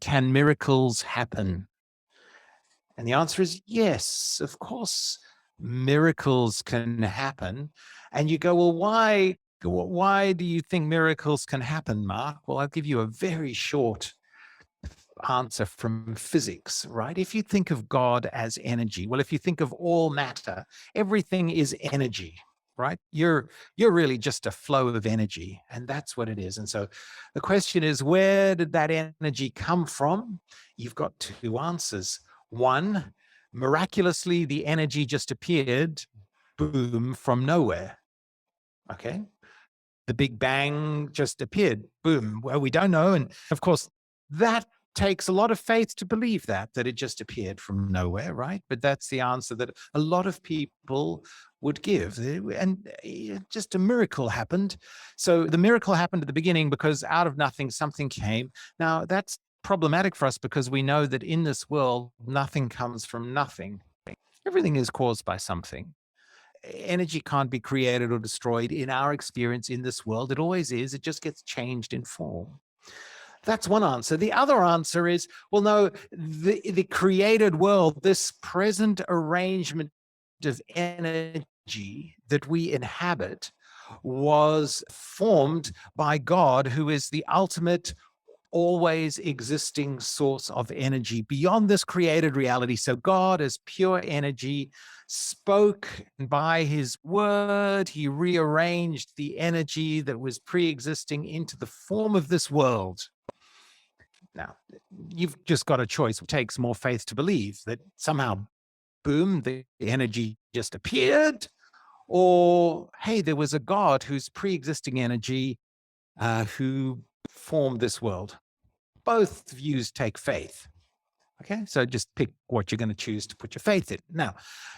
can miracles happen? And the answer is yes, of course, miracles can happen. And you go, well, why do you think miracles can happen, Mark? Well, I'll give you a very short answer from physics, right? If you think of God as energy, well, if you think of all matter, everything is energy, right? You're really just a flow of energy, and that's what it is. And so the question is, where did that energy come from? You've got two answers. One, miraculously, the energy just appeared, boom, from nowhere. Okay. The Big Bang just appeared, boom. Well, we don't know. And of course, that takes a lot of faith to believe that it just appeared from nowhere, right? But that's the answer that a lot of people would give. And just a miracle happened. So the miracle happened at the beginning because out of nothing, something came. Now, that's problematic for us because we know that in this world, nothing comes from nothing. Everything is caused by something. Energy can't be created or destroyed in our experience in this world. It always is. It just gets changed in form. That's one answer. The other answer is, well, no, the created world, this present arrangement of energy that we inhabit was formed by God, who is the ultimate always existing source of energy beyond this created reality. So God is pure energy, spoke, and by his word, he rearranged the energy that was pre-existing into the form of this world. Now, you've just got a choice. It takes more faith to believe that somehow, boom, the energy just appeared, or, hey, there was a God whose pre-existing energy who formed this world. Both views take faith. Okay, so just pick what you're going to choose to put your faith in. Now,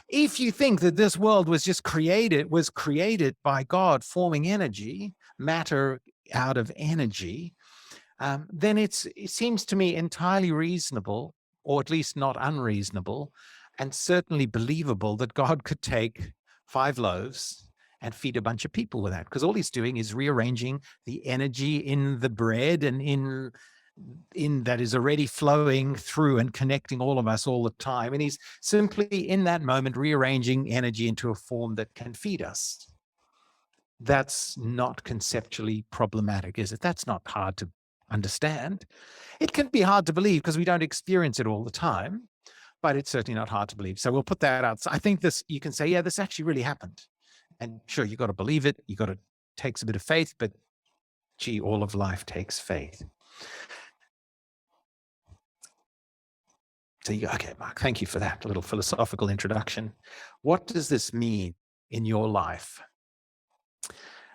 if you think that this world was just created by God forming energy, matter out of energy, then it seems to me entirely reasonable, or at least not unreasonable, and certainly believable that God could take 5 loaves and feed a bunch of people with that, because all he's doing is rearranging the energy in the bread and in that is already flowing through and connecting all of us all the time. And he's simply in that moment rearranging energy into a form that can feed us. That's not conceptually problematic, is it? That's not hard to understand. It can be hard to believe because we don't experience it all the time, but it's certainly not hard to believe. So we'll put that out. So I think this, you can say, yeah, this actually really happened. And sure, you got to believe it. You got to takes a bit of faith, but gee, all of life takes faith. So you go, okay, Mark, thank you for that little philosophical introduction. What does this mean in your life?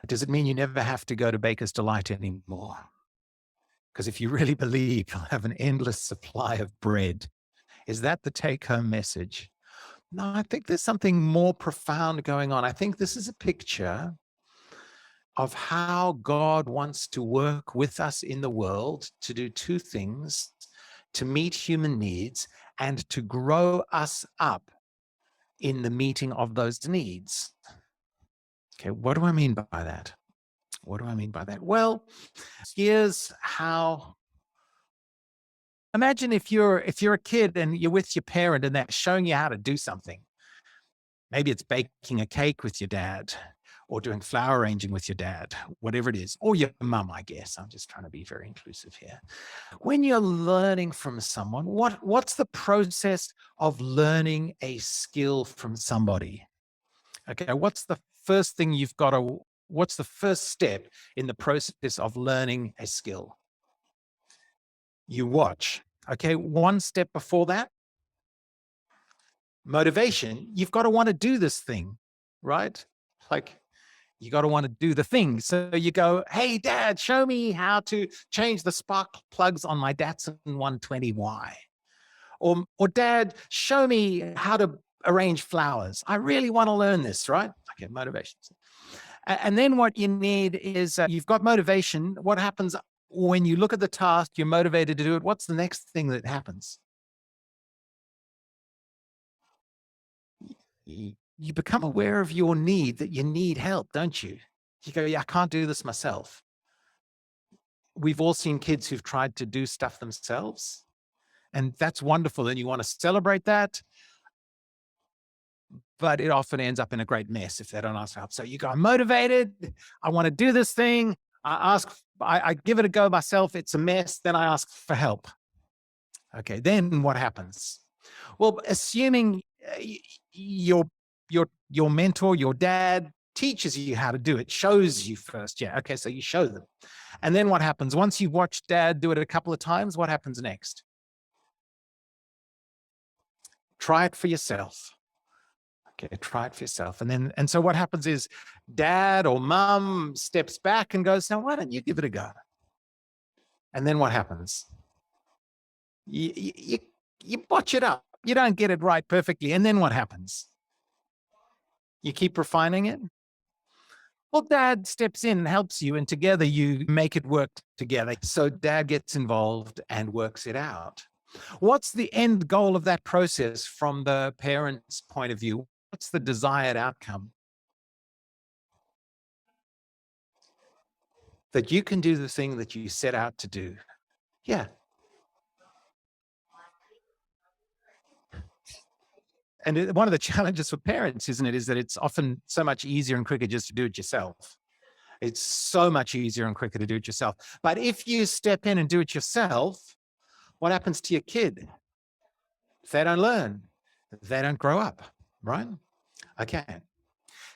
Does it mean you never have to go to Baker's Delight anymore? Because if you really believe you'll have an endless supply of bread, is that the take-home message? No, I think there's something more profound going on. I think this is a picture of how God wants to work with us in the world to do 2 things: to meet human needs and to grow us up in the meeting of those needs. Okay, what do I mean by that? What do I mean by that? Well, here's how. Imagine if you're a kid and you're with your parent and they're showing you how to do something. Maybe it's baking a cake with your dad, or doing flower arranging with your dad, whatever it is, or your mum, I guess. I'm just trying to be very inclusive here. When you're learning from someone, what's the process of learning a skill from somebody? Okay, what's the first step in the process of learning a skill? You watch. Okay, one step before that, motivation. You've got to want to do this thing, right? Like, you got to want to do the thing. So you go, hey, Dad, show me how to change the spark plugs on my Datsun 120Y. Or Dad, show me how to arrange flowers. I really want to learn this, right? Okay, motivation. And then what you need is you've got motivation. What happens when you look at the task, you're motivated to do it? What's the next thing that happens? You become aware of your need, that you need help, don't you? You go, yeah, I can't do this myself. we've all seen kids who've tried to do stuff themselves, and that's wonderful, and you want to celebrate that, but it often ends up in a great mess if they don't ask for help. So you go, I'm motivated, I want to do this thing, I give it a go myself, it's a mess, then I ask for help. Okay, then what happens? Well, assuming your your mentor, your dad teaches you how to do it, shows you first. Yeah, okay, so you show them. And then what happens? Once you watch dad do it a couple of times, what happens next? Try it for yourself. Okay, try it for yourself. And so what happens is dad or mum steps back and goes, now why don't you give it a go? And then what happens? You botch it up. You don't get it right perfectly. And then what happens? You keep refining it. Well, dad steps in and helps you, and together you make it work together. So dad gets involved and works it out. What's the end goal of that process from the parent's point of view? What's the desired outcome? That you can do the thing that you set out to do. Yeah. And one of the challenges for parents, isn't it, is that it's often so much easier and quicker just to do it yourself. It's so much easier and quicker to do it yourself. But if you step in and do it yourself, what happens to your kid? They don't learn. They don't grow up, right? Okay.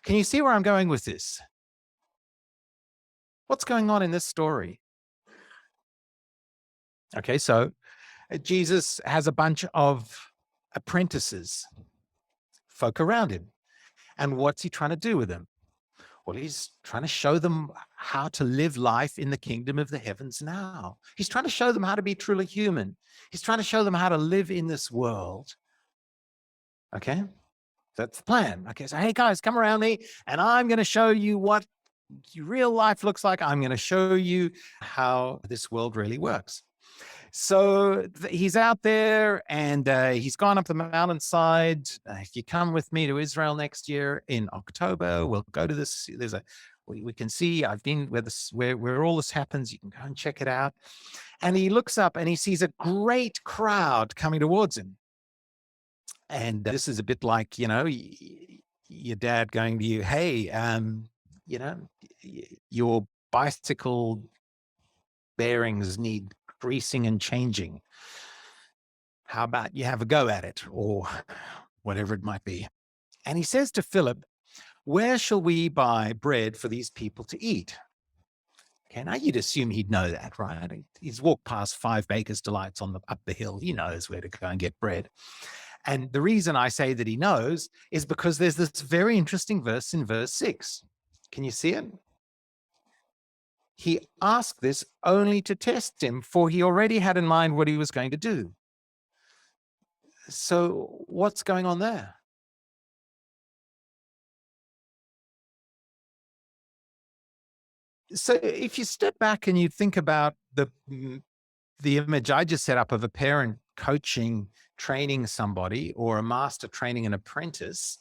Can you see where I'm going with this? What's going on in this story? Okay, so Jesus has a bunch of apprentices, folk around him. And what's he trying to do with them? Well, he's trying to show them how to live life in the kingdom of the heavens now. He's trying to show them how to be truly human. He's trying to show them how to live in this world. Okay? That's the plan. Okay, so hey guys, come around me and I'm going to show you what real life looks like. I'm going to show you how this world really works. So he's out there and he's gone up the mountainside. If you come with me to Israel next year in October, we'll go to this. We can see, I've been where all this happens. You can go and check it out. And he looks up and he sees a great crowd coming towards him. And this is a bit like, your dad going to you, hey, your bicycle bearings need greasing and changing. How about you have a go at it, or whatever it might be? And he says to Philip, where shall we buy bread for these people to eat? Okay, now you'd assume he'd know that, right? He's walked past 5 Baker's Delights up the hill. He knows where to go and get bread. And the reason I say that he knows is because there's this very interesting verse in verse 6. Can you see it? He asked this only to test him, for he already had in mind what he was going to do. So what's going on there? So if you step back and you think about the image I just set up of a parent coaching, training somebody, or a master training an apprentice,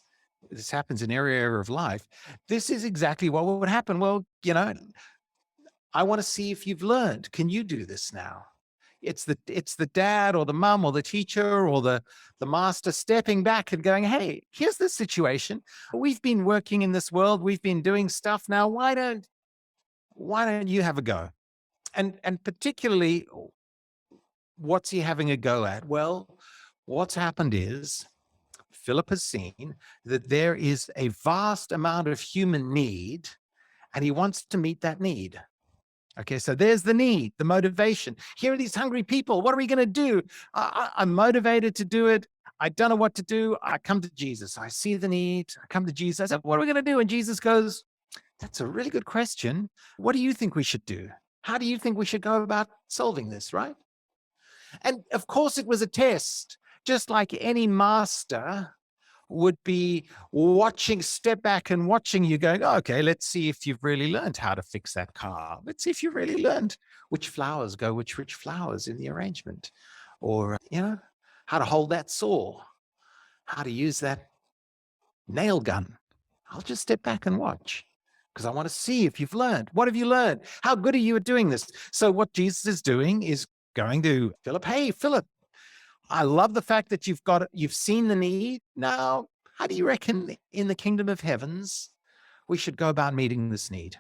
this happens in every area of life. This is exactly what would happen. Well, I want to see if you've learned. Can you do this now? It's the dad or the mum or the teacher or the master stepping back and going, hey, here's the situation. We've been working in this world. We've been doing stuff now. Why don't you have a go? And particularly, what's he having a go at? Well, what's happened is Philip has seen that there is a vast amount of human need, and he wants to meet that need. Okay, so there's the need, the motivation. Here are these hungry people. What are we going to do? I'm motivated to do it. I don't know what to do. I come to Jesus. I see the need. I come to Jesus. I said, what are we going to do? And Jesus goes, that's a really good question. What do you think we should do? How do you think we should go about solving this, right? And of course, it was a test, just like any master would be watching, step back and watching you going, oh, okay, let's see if you've really learned how to fix that car. Let's see if you really learned which flowers go which flowers in the arrangement, or, how to hold that saw, how to use that nail gun. I'll just step back and watch because I want to see if you've learned. What have you learned? How good are you at doing this? So what Jesus is doing is going to Philip, hey, Philip, I love the fact that you've seen the need. Now, how do you reckon in the kingdom of heavens we should go about meeting this need?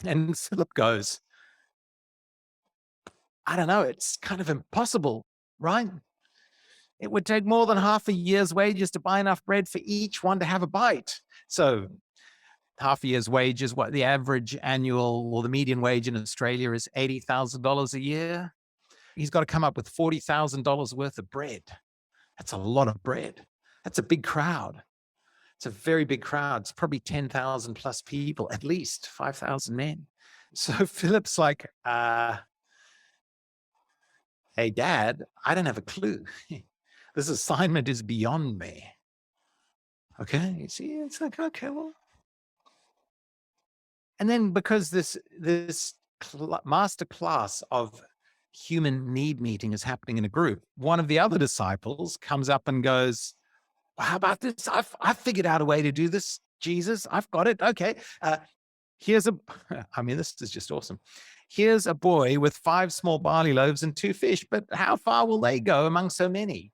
And Philip goes, I don't know, it's kind of impossible, right? It would take more than half a year's wages to buy enough bread for each one to have a bite. So half a year's wage is what the average annual or the median wage in Australia is $80,000 a year. He's got to come up with $40,000 worth of bread. That's a lot of bread. That's a big crowd. It's a very big crowd. It's probably 10,000 plus people, at least 5,000 men. So Philip's like, hey, Dad, I don't have a clue. This assignment is beyond me. Okay, you see, it's like, okay, well. And then because this master class of human need meeting is happening in a group, one of the other disciples comes up and goes, well, how about this? I've figured out a way to do this, Jesus. I've got it. Okay. This is just awesome. Here's a boy with 5 small barley loaves and 2 fish, but how far will they go among so many?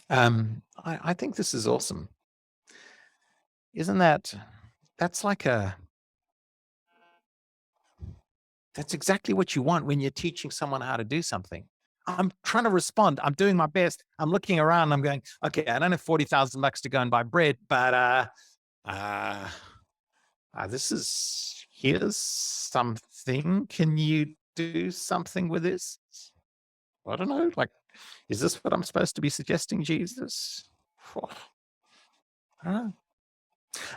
I think this is awesome. Isn't that's exactly what you want when you're teaching someone how to do something. I'm trying to respond. I'm doing my best. I'm looking around. I'm going, okay, I don't have $40,000 to go and buy bread, but here's something. Can you do something with this? I don't know. Like, is this what I'm supposed to be suggesting, Jesus? I don't know.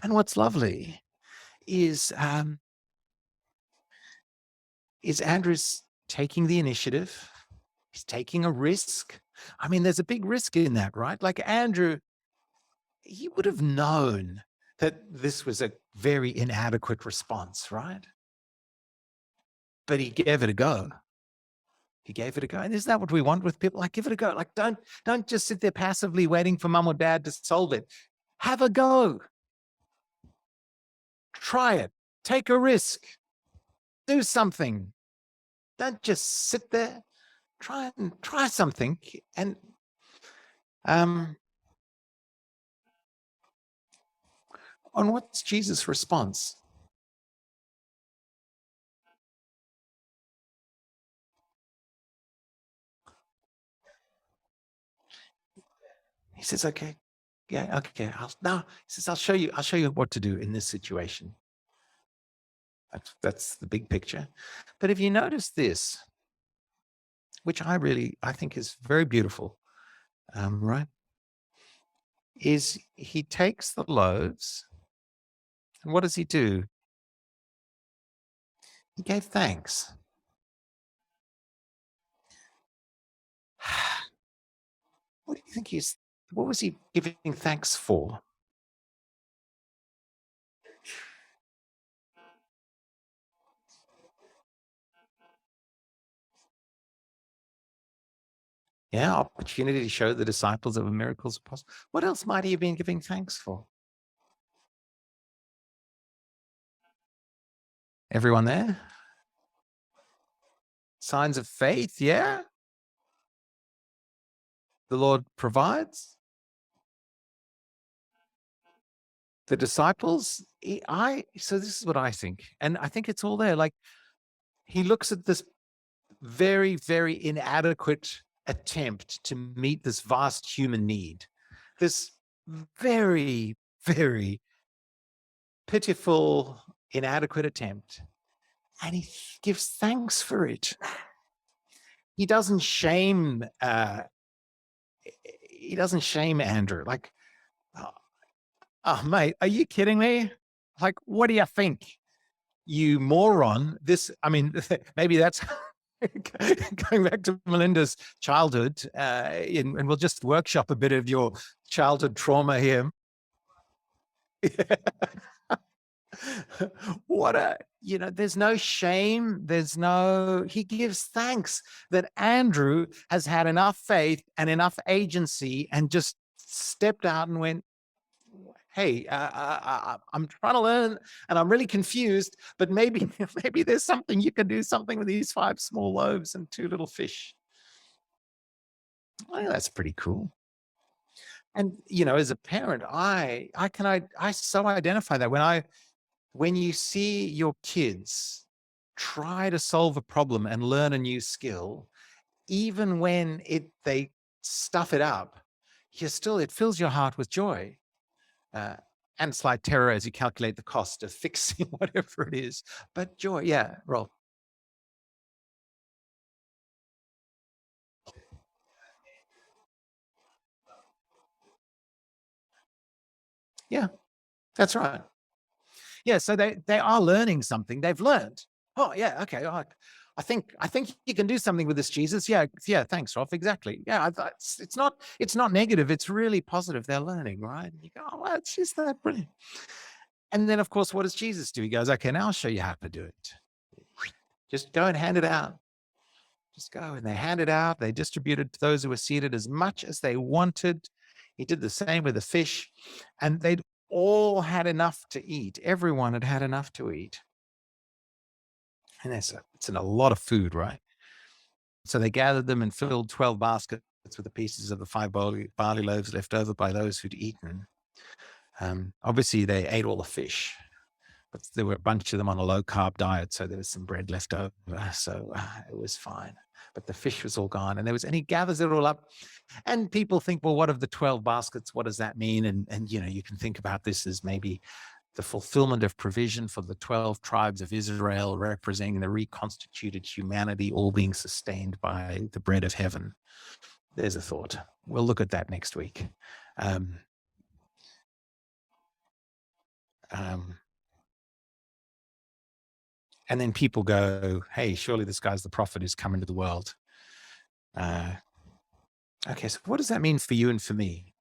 And what's lovely is Andrew's taking the initiative. He's taking a risk. I mean, there's a big risk in that, right? Like Andrew, he would have known that this was a very inadequate response, right? But he gave it a go. He gave it a go. And isn't that what we want with people? Like, give it a go. Like, don't just sit there passively waiting for mom or dad to solve it. Have a go. Try it. Take a risk. Do something. Don't just sit there. Try something. And on what's Jesus' response? He says, okay, yeah, okay. He says, I'll show you what to do in this situation. That's the big picture. But if you notice this, which I think is very beautiful, right? Is he takes the loaves, and what does he do? He gave thanks. What do you think what was he giving thanks for? Yeah, opportunity to show the disciples that miracles are possible. What else might he have been giving thanks for? Everyone there? Signs of faith, yeah. The Lord provides. The disciples, so this is what I think. And I think it's all there. Like, he looks at this very, very inadequate attempt to meet this vast human need. This very, very pitiful, inadequate attempt. And he gives thanks for it. He doesn't shame Andrew. Like, oh, mate, are you kidding me? Like, what do you think? You moron. Maybe that's going back to Melinda's childhood, and we'll just workshop a bit of your childhood trauma here. There's no shame. He gives thanks that Andrew has had enough faith and enough agency and just stepped out and went, hey, I'm trying to learn and I'm really confused, but maybe, maybe there's something you can do something with these 5 small loaves and 2 little fish. Well, that's pretty cool. And, as a parent, I so identify that when you see your kids try to solve a problem and learn a new skill, even when they stuff it up, it fills your heart with joy, uh, and slight terror as you calculate the cost of fixing whatever it is. But joy, yeah, roll, yeah, that's right. Yeah, so they are learning something. They've learned. Oh yeah, okay. I think you can do something with this, Jesus. Yeah, yeah. Thanks, Rolf. Exactly. Yeah, it's not negative. It's really positive. They're learning, right? And you go, oh, well, it's just that brilliant. And then, of course, what does Jesus do? He goes, okay, now I'll show you how to do it. Just go and hand it out. Just go. And they hand it out. They distributed to those who were seated as much as they wanted. He did the same with the fish. And they'd all had enough to eat. Everyone had had enough to eat. And it's a lot of food, right? So they gathered them and filled 12 baskets with the pieces of the 5 barley loaves left over by those who'd eaten. Obviously, they ate all the fish, but there were a bunch of them on a low carb diet, so there was some bread left over. So it was fine. But the fish was all gone, and he gathers it all up. And people think, well, what of the 12 baskets? What does that mean? And you can think about this as maybe the fulfillment of provision for the 12 tribes of Israel, representing the reconstituted humanity, all being sustained by the bread of heaven. There's a thought. We'll look at that next week. Um, um, and then people go, hey, surely this guy's the prophet who's come into the world. Uh, okay, so what does that mean for you and for me?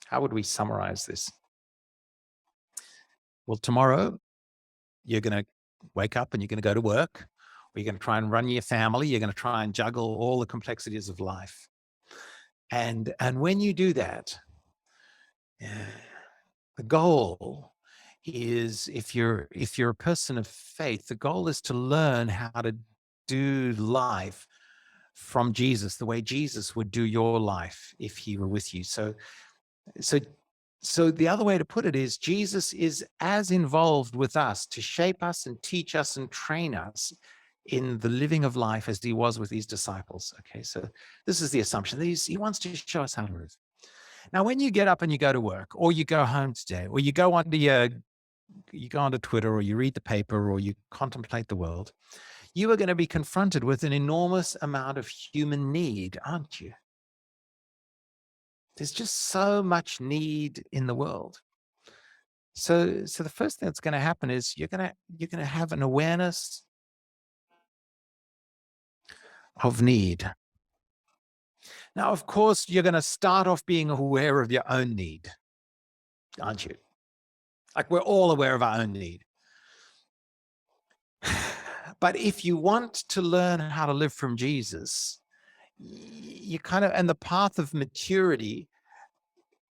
How would we summarize this? Well, tomorrow you're going to wake up and you're going to go to work, or you're going to try and run your family. You're going to try and juggle all the complexities of life. And when you do that, the goal is, if you're a person of faith, the goal is to learn how to do life from Jesus, the way Jesus would do your life if he were with you. So so the other way to put it is, Jesus is as involved with us to shape us and teach us and train us in the living of life as he was with these disciples. Okay, so this is the assumption that he wants to show us how to live. Now, when you get up and you go to work, or you go home today, or you go onto Twitter, or you read the paper, or you contemplate the world, you are going to be confronted with an enormous amount of human need, aren't you? There's just so much need in the world. So the first thing that's going to happen is you're going to have an awareness of need. Now, of course, you're going to start off being aware of your own need, aren't you? Like, we're all aware of our own need. But if you want to learn how to live from Jesus, you and the path of maturity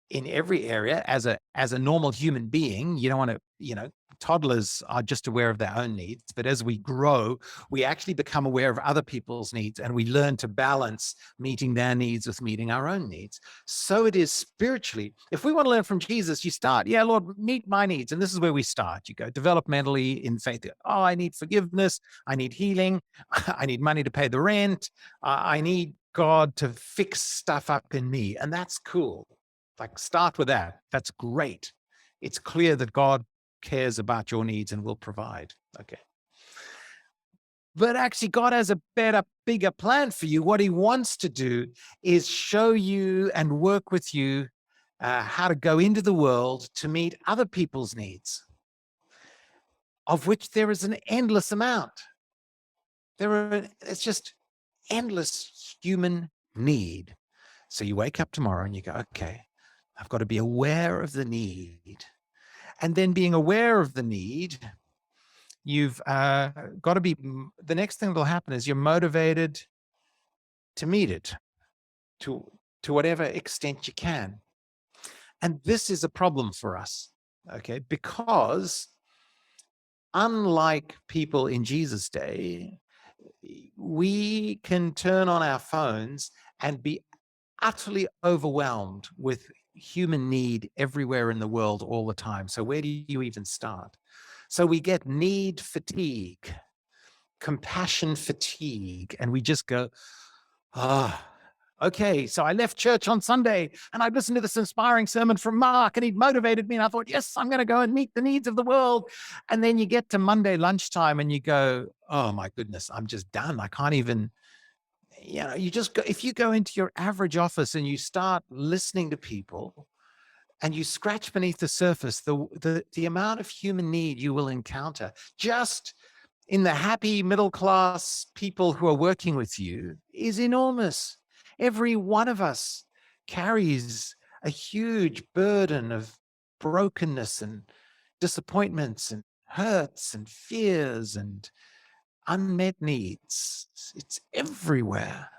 in every area, as a normal human being, you don't want to, toddlers are just aware of their own needs, but as we grow, we actually become aware of other people's needs, and we learn to balance meeting their needs with meeting our own needs. So it is spiritually. If we want to learn from Jesus, you start, yeah, Lord, meet my needs. And this is where we start. You go developmentally in faith. Oh, I need forgiveness. I need healing. I need money to pay the rent. I need God to fix stuff up in me. And that's cool. Like, start with that. That's great. It's clear that God cares about your needs and will provide. Okay. But actually, God has a better, bigger plan for you. What he wants to do is show you and work with you how to go into the world to meet other people's needs, of which there is an endless amount. It's just endless human need. So you wake up tomorrow and you go, okay, I've got to be aware of the need. And then, being aware of the need, you've got to be, the next thing that will happen is you're motivated to meet it to whatever extent you can. And this is a problem for us, okay? Because unlike people in Jesus' day, we can turn on our phones and be utterly overwhelmed with human need everywhere in the world all the time. So where do you even start? So we get need fatigue, compassion fatigue, and we just go, ah, okay, so I left church on Sunday and I listened to this inspiring sermon from Mark and he'd motivated me. And I thought, yes, I'm going to go and meet the needs of the world. And then you get to Monday lunchtime and you go, oh my goodness, I'm just done. I can't even, you just go, if you go into your average office and you start listening to people and you scratch beneath the surface, the amount of human need you will encounter just in the happy middle class people who are working with you is enormous. Every one of us carries a huge burden of brokenness and disappointments and hurts and fears and unmet needs. It's everywhere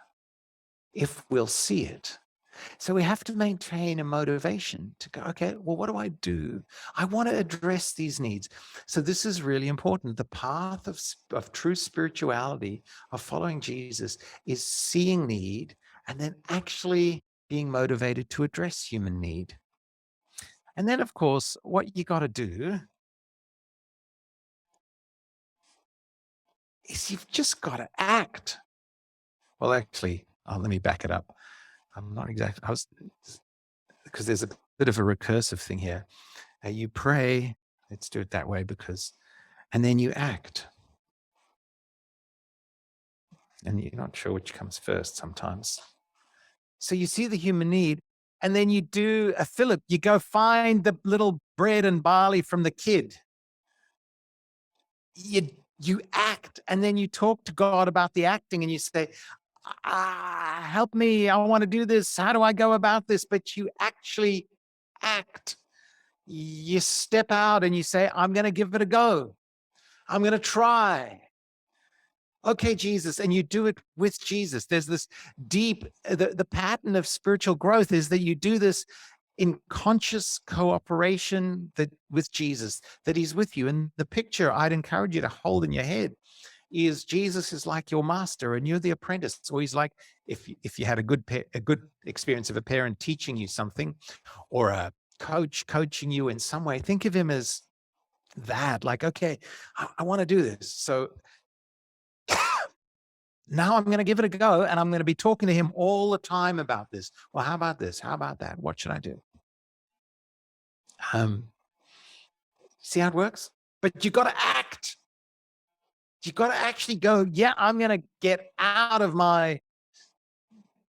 if we'll see it. So we have to maintain a motivation to go, okay, well, what do I do? I want to address these needs. So this is really important. The path of true spirituality, of following Jesus, is seeing need and then actually being motivated to address human need. And then, of course, what you got to do is you've just got to act. Well, actually, let me back it up. I'm not exactly, because there's a bit of a recursive thing here. You pray, let's do it that way, and then you act. And you're not sure which comes first sometimes. So you see the human need, and then you do a Philip, you go find the little bread and barley from the kid. You act, and then you talk to God about the acting, and you say, help me, I want to do this. How do I go about this? But you actually act. You step out and you say, I'm going to give it a go. I'm going to try. Okay, Jesus, and you do it with Jesus. There's this deep, the pattern of spiritual growth is that you do this in conscious cooperation with Jesus, that he's with you. And the picture I'd encourage you to hold in your head is Jesus is like your master and you're the apprentice. Or he's like, if you had a good experience of a parent teaching you something, or a coach coaching you in some way, think of him as that, like, okay, I want to do this. So now I'm going to give it a go and I'm going to be talking to him all the time about this. Well, how about this? How about that? What should I do? See how it works? But you got to act. You got to actually go, yeah, I'm going to get out of my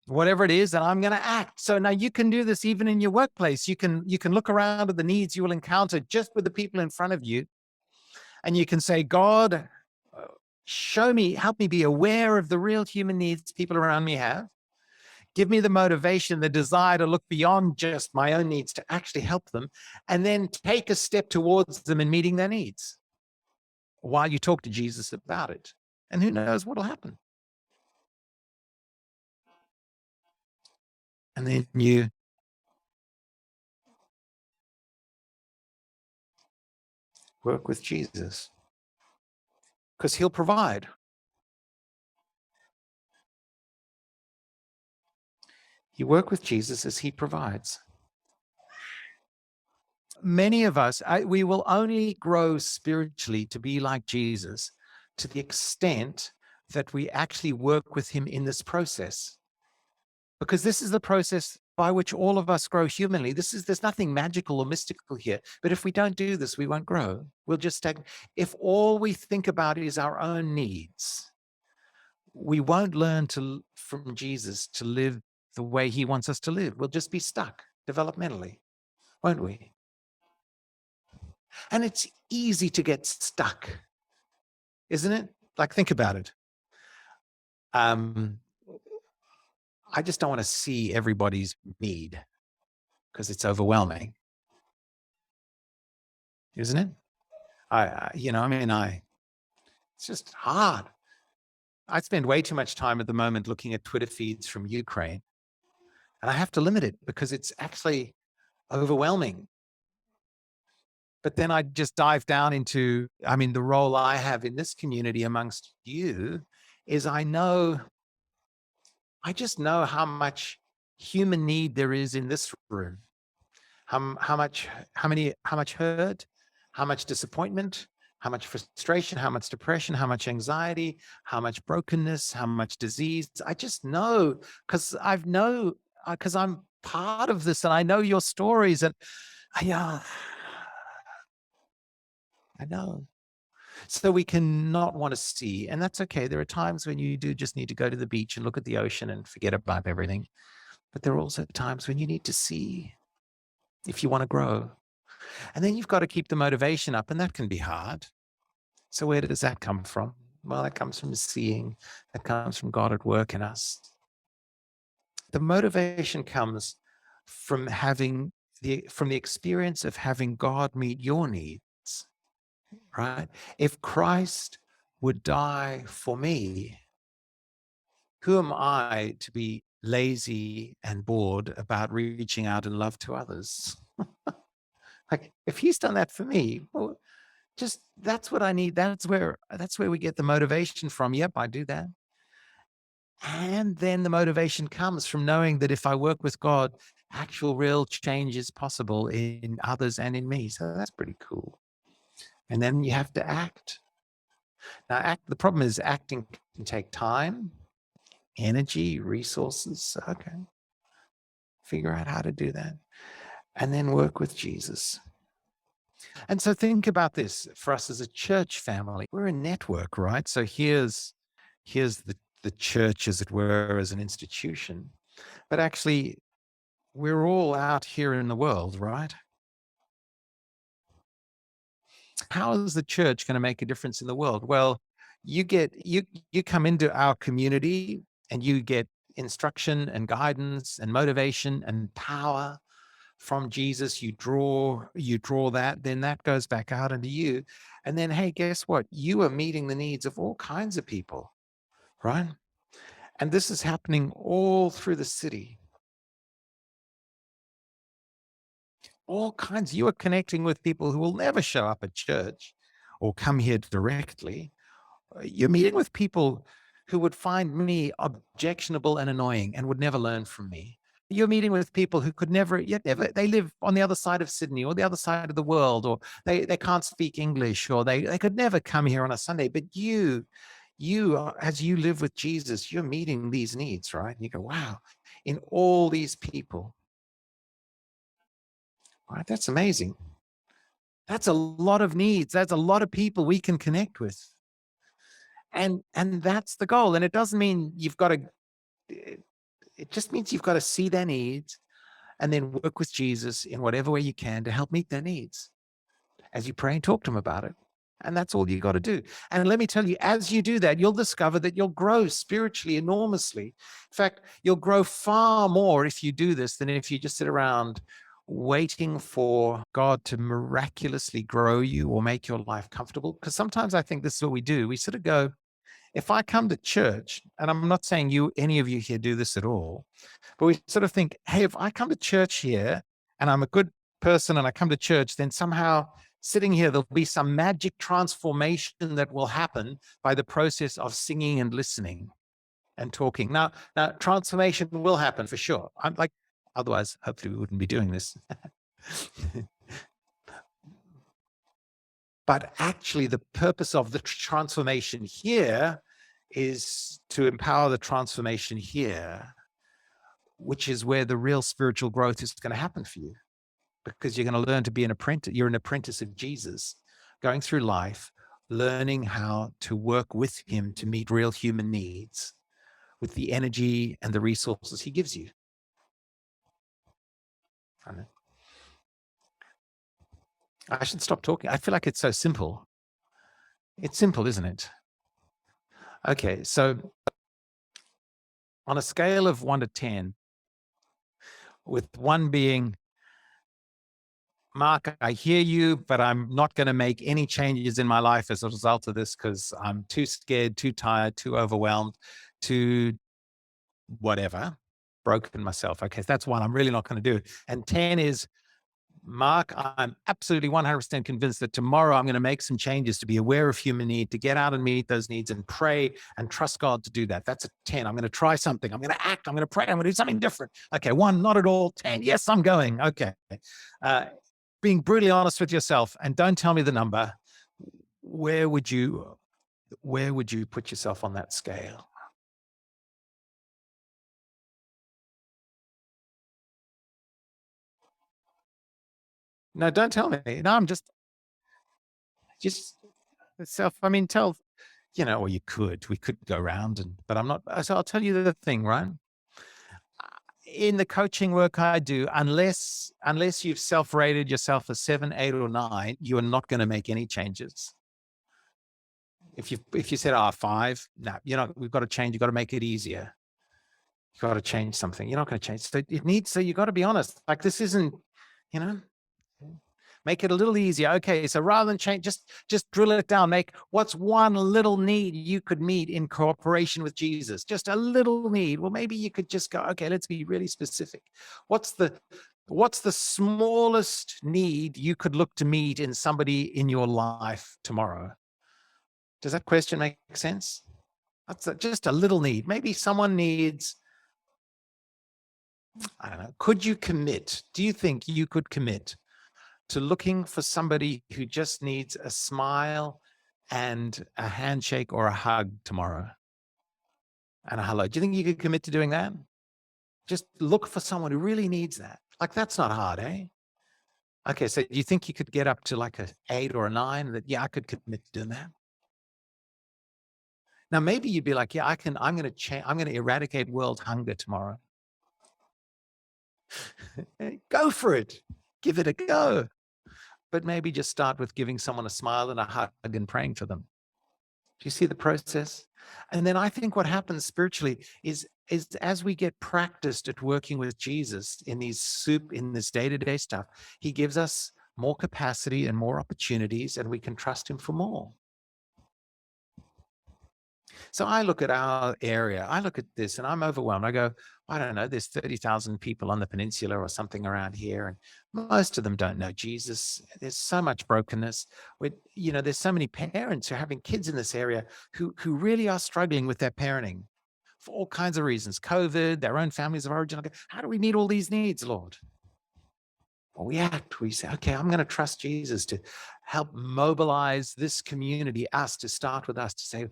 whatever it is and I'm going to act. So now you can do this even in your workplace. You can look around at the needs you will encounter just with the people in front of you. And you can say, God, show me, help me be aware of the real human needs people around me have. Give me the motivation, the desire to look beyond just my own needs to actually help them, and then take a step towards them in meeting their needs while you talk to Jesus about it. And who knows what will happen. And then you work with Jesus because he'll provide. You work with Jesus as he provides. Many of us, we will only grow spiritually to be like Jesus to the extent that we actually work with him in this process. Because this is the process by which all of us grow humanly. There's nothing magical or mystical here. But if we don't do this, we won't grow. We'll just stagnate. If all we think about is our own needs, we won't learn from Jesus to live the way he wants us to live. We'll just be stuck developmentally, won't we? And it's easy to get stuck, isn't it? Like, think about it. I just don't want to see everybody's need because it's overwhelming, isn't it? It's just hard. I spend way too much time at the moment looking at Twitter feeds from Ukraine, and I have to limit it because it's actually overwhelming. But then I just dive down into, I mean, the role I have in this community amongst you is I just know how much human need there is in this room. How much, how much hurt, how much disappointment, how much frustration, how much depression, how much anxiety, how much brokenness, how much disease. I just know because because I'm part of this and I know your stories and yeah, I know. So we can not want to see, and that's okay. There are times when you do just need to go to the beach and look at the ocean and forget about everything. But there are also times when you need to see if you want to grow. And then you've got to keep the motivation up, and that can be hard. So where does that come from? Well, that comes from seeing, that comes from God at work in us. The motivation comes from having from the experience of having God meet your needs, right? If Christ would die for me, who am I to be lazy and bored about reaching out in love to others? Like if he's done that for me, well, just that's what I need. That's where we get the motivation from. Yep, I do that. And then the motivation comes from knowing that if I work with God, actual real change is possible in others and in me. So that's pretty cool. And then you have to act. Now, the problem is acting can take time, energy, resources. Okay. Figure out how to do that. And then work with Jesus. And so think about this for us as a church family. We're a network, right? So here's the church, as it were, as an institution. But actually, we're all out here in the world, right? How is the church going to make a difference in the world? Well, you come into our community and you get instruction and guidance and motivation and power from Jesus. You draw that, then that goes back out into you. And then hey, guess what? You are meeting the needs of all kinds of people, right? And this is happening all through the city. All kinds. You are connecting with people who will never show up at church or come here directly. You're meeting with people who would find me objectionable and annoying and would never learn from me. You're meeting with people who could never, yet never, they live on the other side of Sydney or the other side of the world, or they can't speak English, or they could never come here on a Sunday. But as you live with Jesus, you're meeting these needs, right? And you go, wow, in all these people, right? That's amazing. That's a lot of needs. That's a lot of people we can connect with. And that's the goal. And it doesn't mean you've got to, it just means you've got to see their needs and then work with Jesus in whatever way you can to help meet their needs as you pray and talk to them about it. And that's all you got to do. And let me tell you, as you do that, you'll discover that you'll grow spiritually enormously. In fact, you'll grow far more if you do this than if you just sit around waiting for God to miraculously grow you or make your life comfortable. Because sometimes I think this is what we do. We sort of go, if I come to church, and I'm not saying any of you here do this at all, but we sort of think, hey, if I come to church here and I'm a good person and I come to church, then somehow sitting here, there'll be some magic transformation that will happen by the process of singing and listening and talking. Now transformation will happen for sure. I'm like, otherwise, hopefully we wouldn't be doing this. But actually, the purpose of the transformation here is to empower the transformation here, which is where the real spiritual growth is going to happen for you, because you're going to learn to be an apprentice. You're an apprentice of Jesus, going through life, learning how to work with him to meet real human needs with the energy and the resources he gives you. I should stop talking. I feel like it's so simple. It's simple, isn't it? Okay, so on a scale of 1 to 10, with 1 being, Mark, I hear you, but I'm not going to make any changes in my life as a result of this because I'm too scared, too tired, too overwhelmed, too whatever, broken myself. Okay, so that's 1. I'm really not going to do it. And 10 is, Mark, I'm absolutely 100% convinced that tomorrow I'm going to make some changes to be aware of human need, to get out and meet those needs and pray and trust God to do that. That's a 10. I'm going to try something. I'm going to act. I'm going to pray. I'm going to do something different. Okay. 1, not at all. 10. Yes, I'm going. Okay. Uh, Being brutally honest with yourself, and don't tell me the number. Where would you put yourself on that scale? No, don't tell me. No, I'm just self. I mean, tell, or we could go around but I'm not. So I'll tell you the thing, right? In the coaching work I do, unless you've self-rated yourself a 7, 8, or 9, you are not going to make any changes. If you said, 5, no, you're not. We've got to change. You've got to make it easier. You've got to change something. You're not going to change. So you got to be honest. Like, this isn't, you know, make it a little easier. Okay, so rather than change, just drill it down. Make what's one little need you could meet in cooperation with Jesus. Just a little need. Well, maybe you could just go, okay, let's be really specific. What's the smallest need you could look to meet in somebody in your life tomorrow? Does that question make sense? That's just a little need. Maybe someone needs, I don't know, could you commit? Do you think you could commit to looking for somebody who just needs a smile and a handshake or a hug tomorrow and a hello? Do you think you could commit to doing that? Just look for someone who really needs that. Like, that's not hard, eh? Okay, so do you think you could get up to like a 8 or a 9 that, yeah, I could commit to doing that? Now, maybe you'd be like, yeah, I'm going to change. I'm going to eradicate world hunger tomorrow. Go for it. Give it a go. But maybe just start with giving someone a smile and a hug and praying for them. Do you see the process? And then I think what happens spiritually is as we get practiced at working with Jesus in this day-to-day stuff, he gives us more capacity and more opportunities, and we can trust him for more. So I look at our area, I look at this and I'm overwhelmed. I go, I don't know, there's 30,000 people on the peninsula or something around here, and most of them don't know Jesus. There's so much brokenness. There's so many parents who are having kids in this area who really are struggling with their parenting for all kinds of reasons, COVID, their own families of origin. How do we meet all these needs, Lord? Well, we say, okay, I'm going to trust Jesus to help mobilize this community, us, to start with us, to say,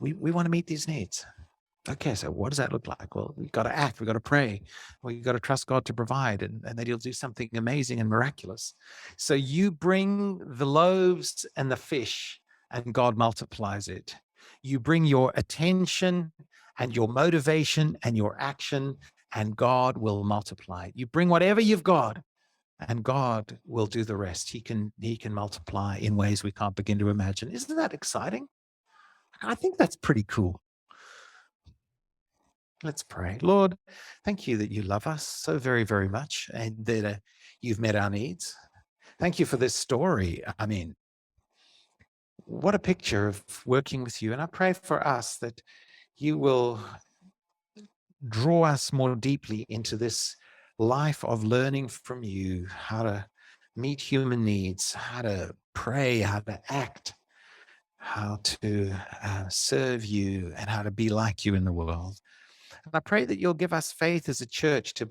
we want to meet these needs. Okay, so what does that look like? Well, we've got to act, we've got to pray, we've got to trust God to provide, and that he'll do something amazing and miraculous. So you bring the loaves and the fish, and God multiplies it. You bring your attention and your motivation and your action, and God will multiply. You bring whatever you've got, and God will do the rest. He can multiply in ways we can't begin to imagine. Isn't that exciting? I think that's pretty cool. Let's pray. Lord, thank you that you love us so very, very much, and that you've met our needs. Thank you for this story. I mean, what a picture of working with you. And I pray for us that you will draw us more deeply into this life of learning from you how to meet human needs, how to pray, how to act, how to serve you, and how to be like you in the world. And I pray that you'll give us faith as a church to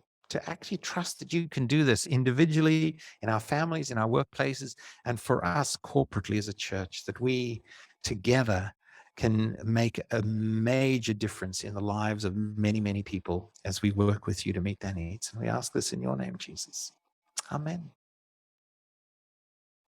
actually trust that you can do this individually, in our families, in our workplaces, and for us corporately as a church, that we together can make a major difference in the lives of many, many people as we work with you to meet their needs. And we ask this in your name, Jesus. Amen.